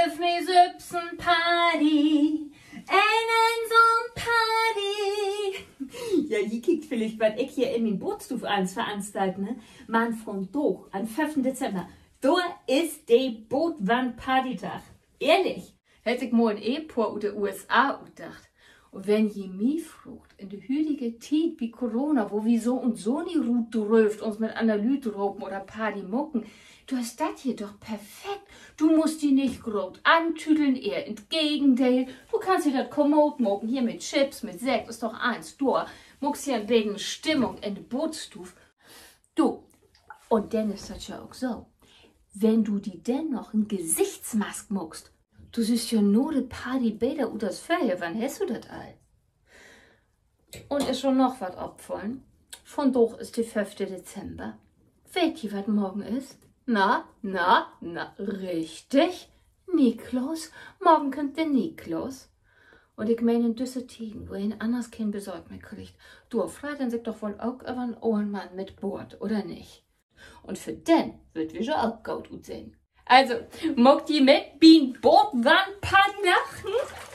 give me Süpsen Party, einen so'n Party. Ja, ihr kickt vielleicht, was ich hier in den Bootstuf eins veranstaltet, ne? Man von doch, am 5. Dezember, da ist der Bootwand-Partytag. Ehrlich, hätte ich mal ein Ehepaar aus den USA gedacht. Und wenn je mich fragt, in der heutigen Zeit wie Corona, wo wir so und so nie Ruth dröft, uns mit einer Lüte ropen oder Party mucken, du hast das hier doch perfekt. Du musst die nicht groß antüdeln, eher im Gegenteil. Du kannst dir das kommod mucken, hier mit Chips, mit Sekt, ist doch eins. Du muckst ja ein bisschen Stimmung in der Bootstuf. Du, und dann ist das ja auch so, wenn du die denn noch ein Gesichtsmask muckst, du siehst ja nur die Party besser und das Feuer, wann hast du das all? Und ist schon noch was abgefallen? Von doch ist der 5. Dezember. Wisst ihr, was morgen ist? Na, richtig. Nikolaus. Morgen kommt der Nikolaus. Und ich meine in düsse Tiden, wo ihn anders kein Besorg mehr kriegt. Du, freut dann sich doch wohl auch über einen Ohrenmann mit Bord, oder nicht? Und für den wird wir schon auch gut sehen. Also, mockt ihr mit, bin Bootwand Party nach?